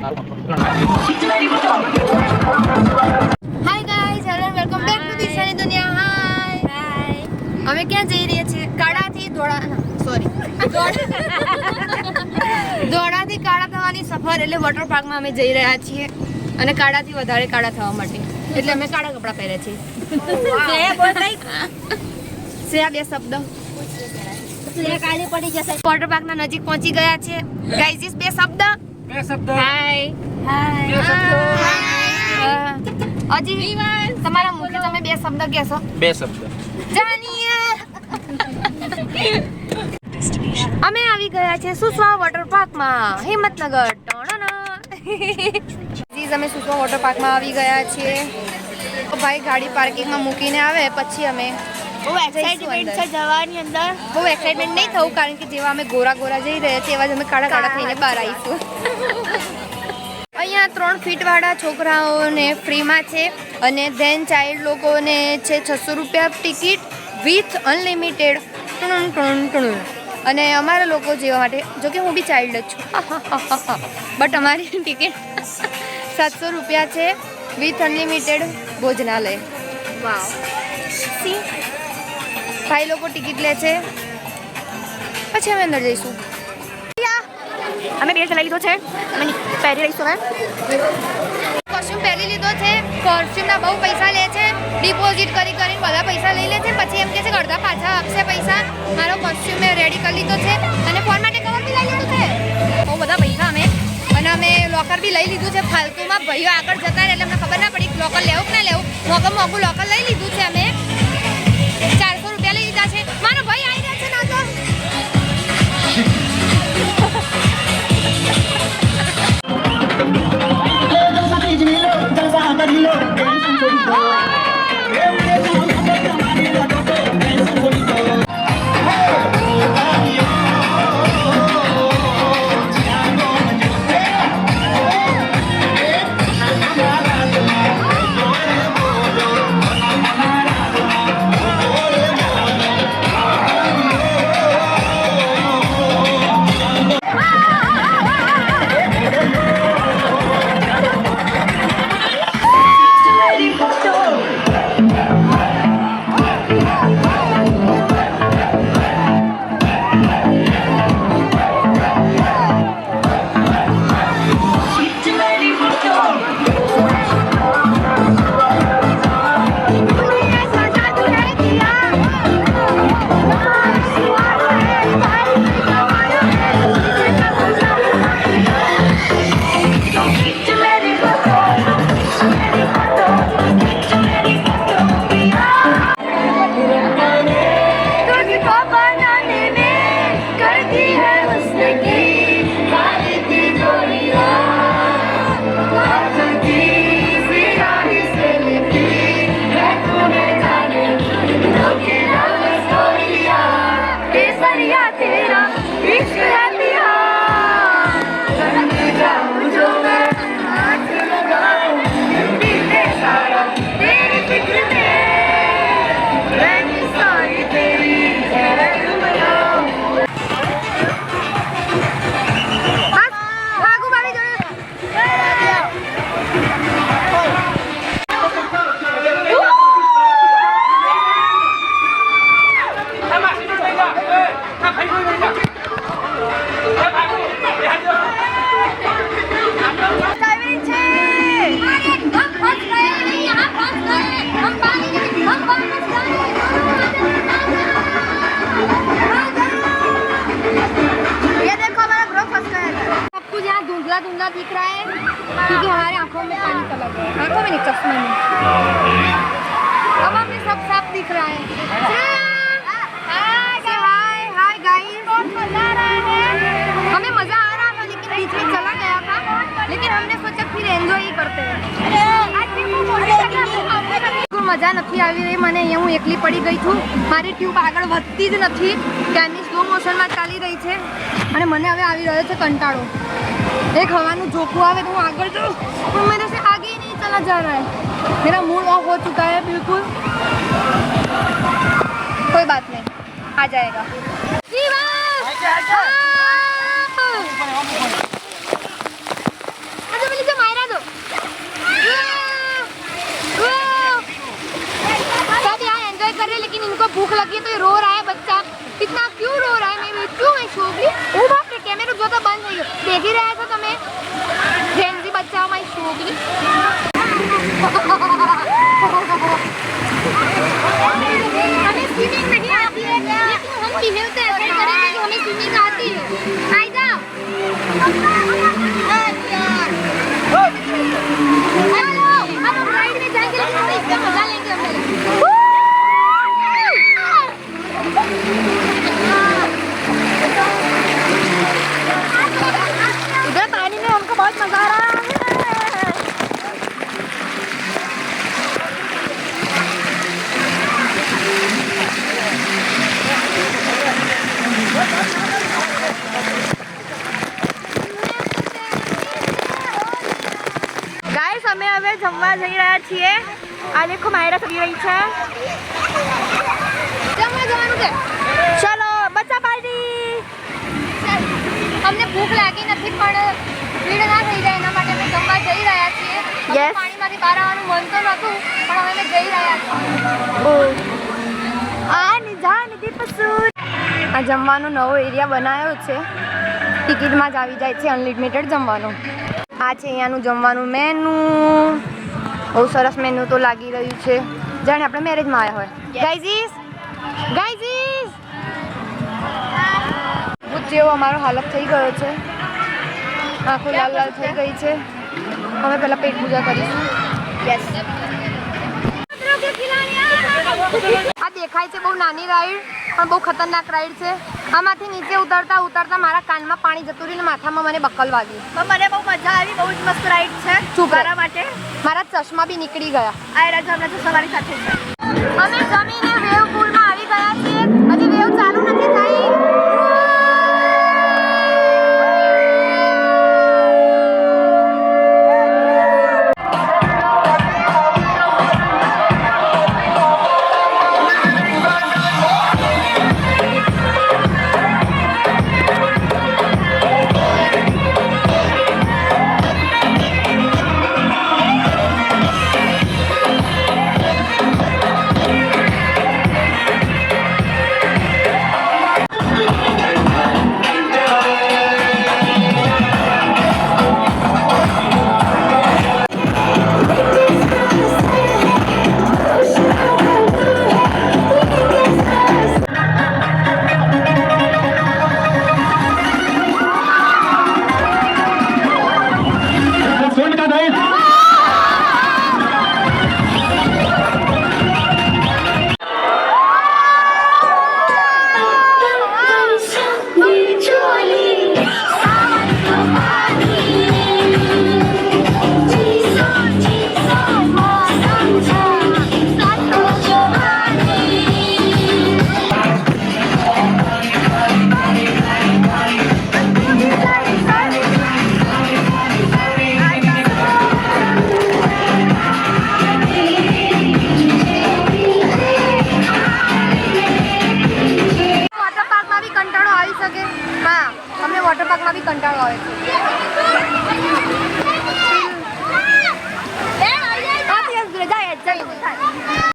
Guys, hello welcome back to દિશાની દુનિયા. હાય. અમે ક્યાં જઈ રહ્યા છીએ? કાળાથી ધોળા, સોરી, ધોળાથી કાળા થવાની સફર એટલે વોટર પાર્કમાં અમે જઈ રહ્યા છીએ અને કાળાથી વધારે કાળા થવા માટે એટલે અમે કાળા કપડાં પહેર્યા છીએ. સે બે શબ્દ કાળી પડી જશે. વોટર પાર્કના નજીક પહોંચી ગયા છે. ગાઈઝ, બે શબ્દ. હાય. હજી તમારા મુખે તમે બે શબ્દ કહેશો. બે શબ્દ. જાનીએ. અમે આવી ગયા છે સુસવા વોટર પાર્કમાં, હિંમતનગર. જીઝ, અમે સુસવા વોટર પાર્કમાં આવી ગયા છીએ. ભાઈ ગાડી પાર્કિંગમાં મૂકીને આવે પછી અમે બહુ એક્સાઇટમેન્ટ છે જવાની અંદર. બહુ એક્સાઇટમેન્ટ નહીં થવું કારણ કે જેવા અમે ગોરા ગોરા જઈ રહ્યા છીએ એવા જ અમે કાળા કાળા થઈને બહાર આવીશું. અહીંયા 3 ફીટ વાળા છોકરાઓને ફ્રીમાં છે અને ધેન ચાઇલ્ડ લોકોને છે 600 રૂપિયા ટિકિટ વિથ અનલિમિટેડ. અને અમારા લોકો જેવા માટે, જો કે હું બી ચાઇલ્ડ જ છું, બટ અમારી ટિકિટ 700 રૂપિયા છે વિથ અનલિમિટેડ ભોજનાલય. વાવ. સી ભાઈ લોકો ટિકિટ લે છે પછી અમે અંદર જઈશું. અમે બે ચલાવી લીધો છે, અમે પહેરી રહીશું. કોસ્ટ્યુમ પહેરી લીધો છે. કોસ્ટ્યુમના બહુ પૈસા લે છે, ડિપોઝિટ કરીને બધા પૈસા લઈ લે છે, પછી એમ કહે છે કે અડધા પાછા આપશે પૈસા. મારો કોસ્ટ્યુમ મેં રેડી કરી લીધો છે અને ફોન માટે કવર બી લઈ લીધું છે. બહુ બધા પૈસા અમે, અને અમે લોકર બી લઈ લીધું છે ફાલતુમાં. ભાઈઓ આગળ જતા રહે એટલે અમને ખબર ના પડી લોકર લેવું કે ના લેવું. મોંઘું લોકર લઈ લીધું છે અમે. 400 રૂપિયા લઈ લીધા છે. મારો ભાઈ આવી રહ્યા છે ના તો. धुंधला दिख रहा है क्योंकि हमारे आंखों में पानी चला गया, आंखों में नहीं, चश्मे में. अब हमें सब साफ दिख रहा है. हाय गाइस, मजा आ रहा है. हमें मजा आ रहा था लेकिन बीच में चला गया था, लेकिन हमने सोचा फिर एंजॉय ही करते हैं. મજા નથી આવી રહી મને. અહીંયા હું એકલી પડી ગઈ છું. મારી ટ્યુબ આગળ વધતી જ નથી, ત્યાંની સ્લો મોશનમાં ચાલી રહી છે અને મને હવે આવી રહ્યો છે કંટાળો. एक हवाનું ઝોકું આવે તો હું આગળ જાઉં પણ मेरे से आगे ही नहीं चला जा रहा है. मेरा मूड ऑफ हो चुका है बिल्कुल. कोई बात नहीं, आ जाएगा. बताओ माई शोगली हमें स्विमिंग नहीं आती है लेकिन हम बिहेव तो ऐसे करेंगे कि हमें स्विमिंग आती है आ जाओ हेलो अब हम राइड में जाएंगे लेकिन हम इसका मजा लेंगे हम इधर पानी में हमको बहुत मजा आ रहा है ગાઈસ અમે હવે જમવા જઈ રહ્યા છીએ આ દેખો માયરા કરી રહી છે જમવા જવાનું છે ચલો બચ્ચા પાર્ટી અમને ભૂખ લાગી નથી પણ ભીડ ના થઈ જાય એના માટે અમે જમવા જઈ રહ્યા છીએ યસ પાણીમાંથી બહાર આવવાનું મન તો નહોતું પણ હવે અમે જઈ રહ્યા છીએ આની જાની દીપસુર આ જમવાનો નવો એરિયા બનાવ્યો છે ટિકિટમાં જ આવી જાય છે અનલિમિટેડ જમવાનું આ છે અહીંયાનું જમવાનું મેનુ બહુ સરસ મેનુ તો લાગી રહ્યું છે જાણે આપણે મેરેજમાં આવ્યા હોય ગાઈઝીસ ભૂત જેવો અમારો હાલત થઈ ગયો છે આંખો લાલ લાલ થઈ ગઈ છે અમે પહેલાં પેટ પૂજા કરીશું યસ આ દેખાય છે બહુ નાની રાઈડ પણ બહુ ખતરનાક રાઈડ છે આમાંથી નીચે ઉતરતા ઉતરતા મારા કાનમાં પાણી જતું રહ્યું ને માથામાં મને બક્કલ વાગી મને બહુ મજા આવી બહુ જ મસ્ત રાઈડ છે ચૂકારા માટે મારા ચશ્મા બી નીકળી ગયા આ રાજા હમણાં તો સવારી સાથે છે અમે જમીને